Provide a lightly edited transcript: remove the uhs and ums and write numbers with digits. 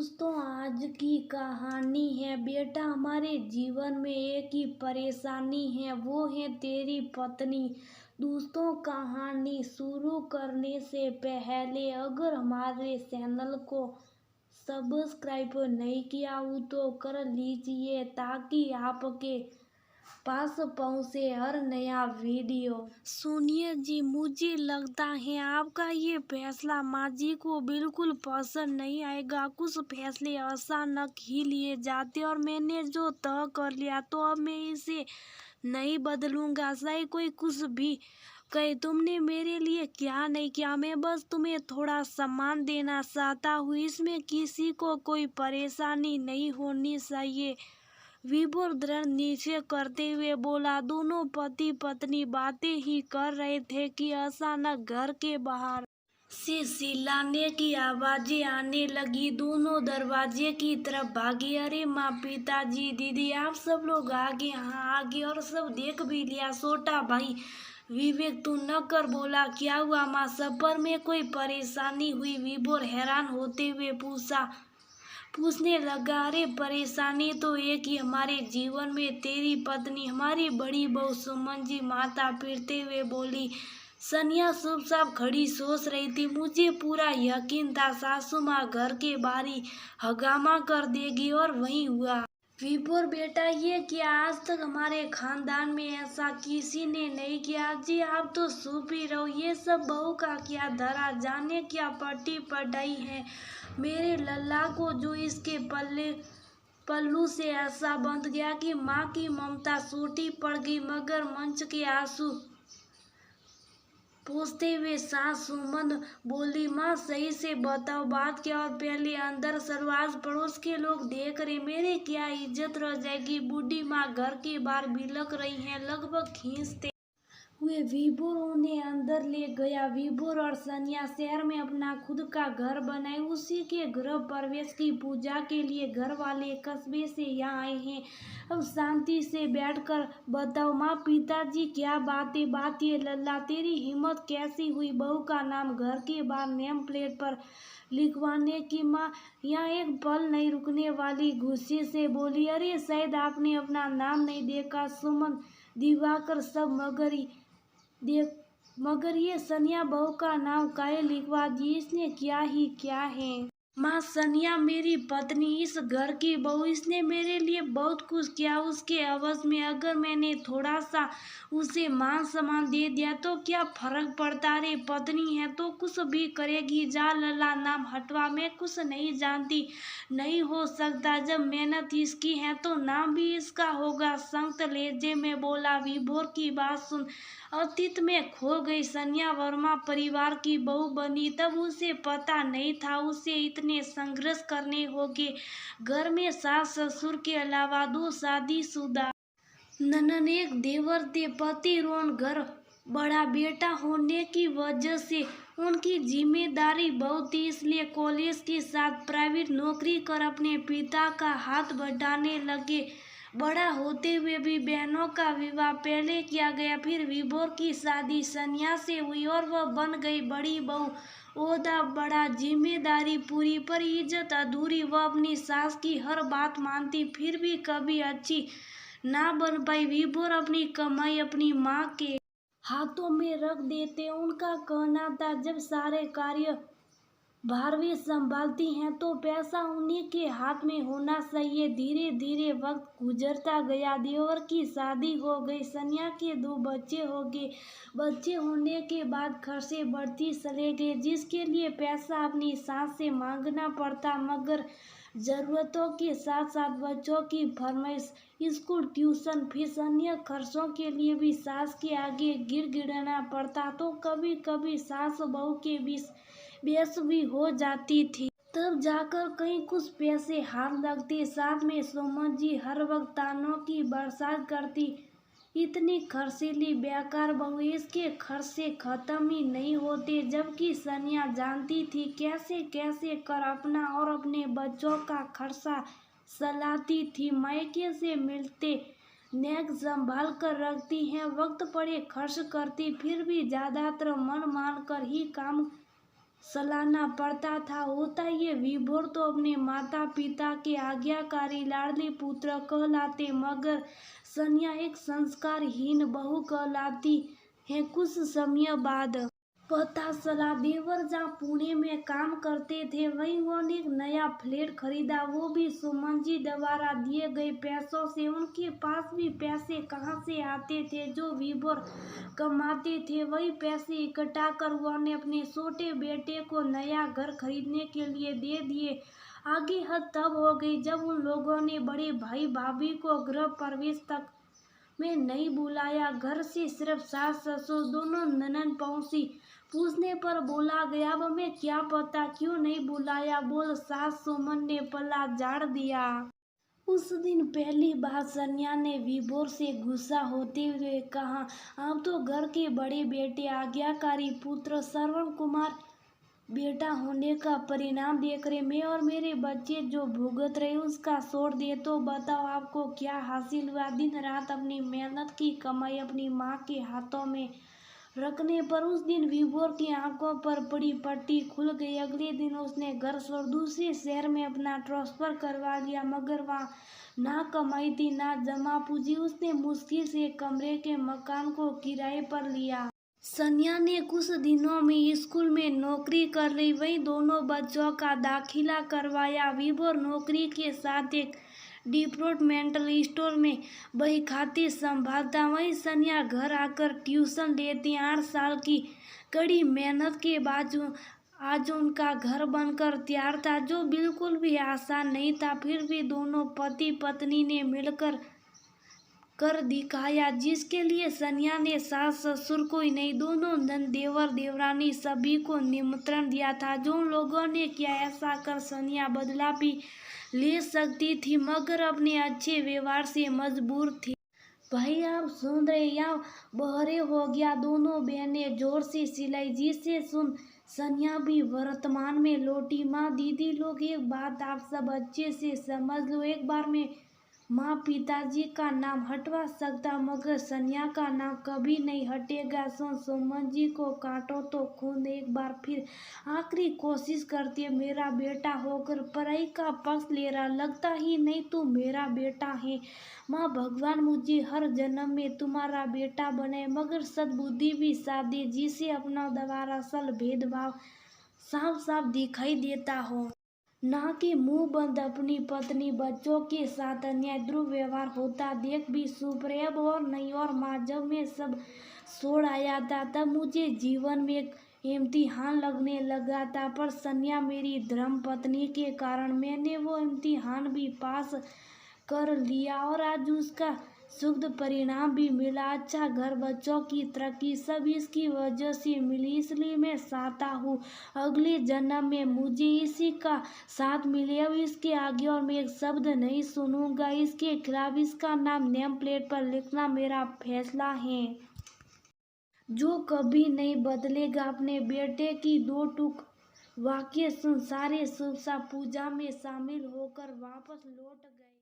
दोस्तों, आज की कहानी है बेटा। हमारे जीवन में एक ही परेशानी है, वो है तेरी पत्नी। दोस्तों, कहानी शुरू करने से पहले अगर हमारे चैनल को सब्सक्राइब नहीं किया हो तो कर लीजिए ताकि आपके पास पहुंचे हर नया वीडियो। सुनिए जी, मुझे लगता है आपका ये फैसला माँ जी को बिल्कुल पसंद नहीं आएगा। कुछ फैसले अचानक ही लिए जाते और मैंने जो तय कर लिया तो अब मैं इसे नहीं बदलूंगा। चाहे कोई कुछ भी कहे, तुमने मेरे लिए क्या नहीं किया, मैं बस तुम्हें थोड़ा सम्मान देना चाहता हूँ। इसमें किसी को कोई परेशानी नहीं होनी चाहिए। विभोर दृढ़ निश्चय करते हुए बोला। दोनों पति पत्नी बातें ही कर रहे थे कि अचानक घर के बाहर से चिल्लाने की आवाजें आने लगी। दोनों दरवाजे की तरफ भागे। अरे माँ, पिताजी, दीदी, आप सब लोग आगे। हाँ, आगे। और सब देख भी लिया। छोटा भाई विवेक, तू न कर बोला। क्या हुआ माँ? सफर में कोई परेशानी हुई? विभोर हैरान होते हुए पूछने लगा। अरे परेशानी तो एक ही, हमारे जीवन में तेरी पत्नी, हमारी बड़ी बहू सुमन जी। माता फिरते हुए बोली। सनिया चुपचाप खड़ी सोच रही थी। मुझे पूरा यकीन था सासू माँ घर के बाहरी हंगामा कर देगी और वही हुआ। विभोर बेटा, ये क्या? आज तक हमारे खानदान में ऐसा किसी ने नहीं किया। जी आप तो चुप ही रहो। ये सब बहू का क्या धरा, जाने क्या पट्टी पढ़ाई है मेरे लल्ला को, जो इसके पल्लू से ऐसा बंध गया कि माँ की ममता छोटी पड़ गई। मगर मंच के आंसू पूछते हुए सास सुमन बोली। माँ, सही से बताओ बात क्या? और पहले अंदर चलो, आज पड़ोस के लोग देख रहे, मेरे क्या इज्जत रह जाएगी। बूढ़ी माँ घर के बाहर बिलक रही हैं, लगभग खींचते हुए विभोर उन्हें अंदर ले गया। विभोर और सनिया शहर में अपना खुद का घर बनाए, उसी के गृह प्रवेश की पूजा के लिए घर वाले कस्बे से यहाँ आए हैं। अब शांति से बैठकर बताओ माँ। पिताजी, क्या बात ये लल्ला, तेरी हिम्मत कैसी हुई बहू का नाम घर के बाहर नेम प्लेट पर लिखवाने की? माँ यहाँ एक पल नहीं रुकने वाली गुस्से से बोली। अरे शायद आपने अपना नाम नहीं देखा सुमन, दिवाकर सब, मगर ये सनिया बहू का नाम काहे लिखवा दी? इसने क्या है? माँ, सनिया मेरी पत्नी, इस घर की बहू, इसने मेरे लिए बहुत कुछ किया। उसके एवज में अगर मैंने थोड़ा सा उसे मान सम्मान दे दिया तो क्या फर्क पड़ता? रे पत्नी है तो कुछ भी करेगी। जा लल्ला, नाम हटवा, मैं कुछ नहीं जानती। नहीं हो सकता, जब मेहनत इसकी है तो नाम भी इसका होगा, संत लहजे में बोला। विभोर की बात सुन अतीत में खो गई सनिया वर्मा परिवार की बहू बनी। तब उसे पता नहीं था उसे इतने संघर्ष करने होंगे। घर में सास ससुर के अलावा 2 शादीशुदा ननद, एक देवर थे। पति रोन घर बड़ा बेटा होने की वजह से उनकी जिम्मेदारी बहुत थी, इसलिए कॉलेज के साथ प्राइवेट नौकरी कर अपने पिता का हाथ बढ़ाने लगे। बड़ा होते हुए भी बहनों का विवाह पहले किया गया, फिर विभोर की शादी सनिया से हुई और वह बन गई बड़ी बहू। ओहदा बड़ा, जिम्मेदारी पूरी, पर इज्जत अधूरी। वह अपनी सास की हर बात मानती, फिर भी कभी अच्छी ना बन पाई। विभोर अपनी कमाई अपनी माँ के हाथों में रख देते। उनका कहना था जब सारे कार्य भारवी संभालती हैं तो पैसा उन्हीं के हाथ में होना चाहिए। धीरे धीरे वक्त गुजरता गया। देवर की शादी हो गई, सनिया के 2 बच्चे हो गए। बच्चे होने के बाद खर्चे बढ़ती चले गए, जिसके लिए पैसा अपनी सास से मांगना पड़ता। मगर जरूरतों के साथ साथ बच्चों की फरमाइश, स्कूल, ट्यूशन फीस, अन्य खर्चों के लिए भी सास के आगे गिड़गिड़ाना पड़ता। तो कभी कभी सास बहू के बीच बहस भी हो जाती थी। तब जाकर कहीं कुछ पैसे हाथ लगते। साथ में सुमन जी हर वक्त तानों की बरसात करती। इतनी खर्चीली बेकार बहू, इसके खर्चे खत्म ही नहीं होते। जबकि सनिया जानती थी कैसे कैसे कर अपना और अपने बच्चों का खर्चा चलाती थी। मायके से मिलते नेक संभाल कर रखती हैं, वक्त पड़े खर्च करती, फिर भी ज्यादातर मन मान कर ही काम सलाहना पड़ता था। होता ये विभोर तो अपने माता पिता के आज्ञाकारी लाडले पुत्र कहलाते, मगर सनिया एक संस्कारहीन बहू कहलाती है। कुछ समय बाद पता चला देवर जहाँ पुणे में काम करते थे वहीं उन्होंने एक नया फ्लैट खरीदा, वो भी सुमन जी द्वारा दिए गए पैसों से। उनके पास भी पैसे कहाँ से आते थे, जो विभोर कमाते थे वही पैसे इकट्ठा कर उन्होंने अपने छोटे बेटे को नया घर खरीदने के लिए दे दिए। आगे हद तब हो गई जब उन लोगों ने बड़े भाई भाभी को गृह प्रवेश तक में नहीं बुलाया। घर से सिर्फ सास ससुर दोनों ननद पहुंची। पूछने पर बोला गया, अब हमें क्या पता क्यों नहीं बुलाया, बोल सास सुमन ने पल्ला झाड़ दिया। उस दिन पहली बार सनिया ने विभोर से गुस्सा होते हुए कहा, अब तो घर के बड़े बेटे आज्ञाकारी पुत्र श्रवण कुमार बेटा होने का परिणाम देख रहे मैं और मेरे बच्चे जो भुगत रहे उसका छोड़ दे तो बताओ आपको क्या हासिल हुआ। दिन रात अपनी मेहनत की कमाई अपनी माँ के हाथों में रखने पर उस दिन विभोर की आंखों पर पड़ी पट्टी खुल गई। अगले दिन उसने घर छोड़ दूसरे शहर में अपना ट्रांसफर करवा लिया, मगर वहाँ ना कमाई थी ना जमा पूंजी। उसने मुश्किल से कमरे के मकान को किराए पर लिया। सनिया ने कुछ दिनों में स्कूल में नौकरी कर ली, वहीं दोनों बच्चों का दाखिला करवाया। विभोर नौकरी के साथ एक डिपार्टमेंटल स्टोर में बही खाते संभालता, वहीं सनिया घर आकर ट्यूशन लेती। 8 साल की कड़ी मेहनत के बाद आज उनका घर बनकर तैयार था, जो बिल्कुल भी आसान नहीं था। फिर भी दोनों पति पत्नी ने मिलकर कर दिखाया, जिसके लिए सनिया ने सास ससुर को ही नहीं दोनों नंद देवर देवरानी सभी को निमंत्रण दिया था। जो उन लोगों ने किया, ऐसा कर सनिया बदला भी ले सकती थी, मगर अपने अच्छे व्यवहार से मजबूर थी। भाई आप सुन रहे या बहरे हो गया, दोनों बहनें जोर से सिलाई, जिसे सुन सनिया भी वर्तमान में लौटी। माँ दीदी लोग, एक बात आप सब अच्छे से समझ लो, एक बार में माँ पिताजी का नाम हटवा सकता, मगर सनिया का नाम कभी नहीं हटेगा। सुमन जी को काटो तो खुद एक बार फिर आखिरी कोशिश करती है। मेरा बेटा होकर पराई का पक्ष ले रहा, लगता ही नहीं तू मेरा बेटा है। माँ भगवान मुझे हर जन्म में तुम्हारा बेटा बनाए, मगर सद्बुद्धि भी साथ दे, जिसे अपना दवारा असल भेदभाव साफ साफ दिखाई देता हो। ना कि मुंह बंद अपनी पत्नी बच्चों के साथ अन्याय दुर्व्यवहार होता देख भी चुप रहे। अब और नहीं और माँ, जब मैं सब छोड़ आया था तब मुझे जीवन में एक इम्तिहान लगने लगा था, पर सनिया मेरी धर्म पत्नी के कारण मैंने वो इम्तिहान भी पास कर लिया और आज उसका शुद्ध परिणाम भी मिला। अच्छा घर, बच्चों की तरक्की, सब इसकी वजह से मिली। इसलिए मैं चाहता हूँ अगले जन्म में मुझे इसी का साथ मिले। अब इसके आगे और मैं एक शब्द नहीं सुनूंगा इसके खिलाफ। इसका नाम नेम प्लेट पर लिखना मेरा फैसला है, जो कभी नहीं बदलेगा। अपने बेटे की 2 टूक वाक्य सुन सारे शुभ पूजा में शामिल होकर वापस लौट गए।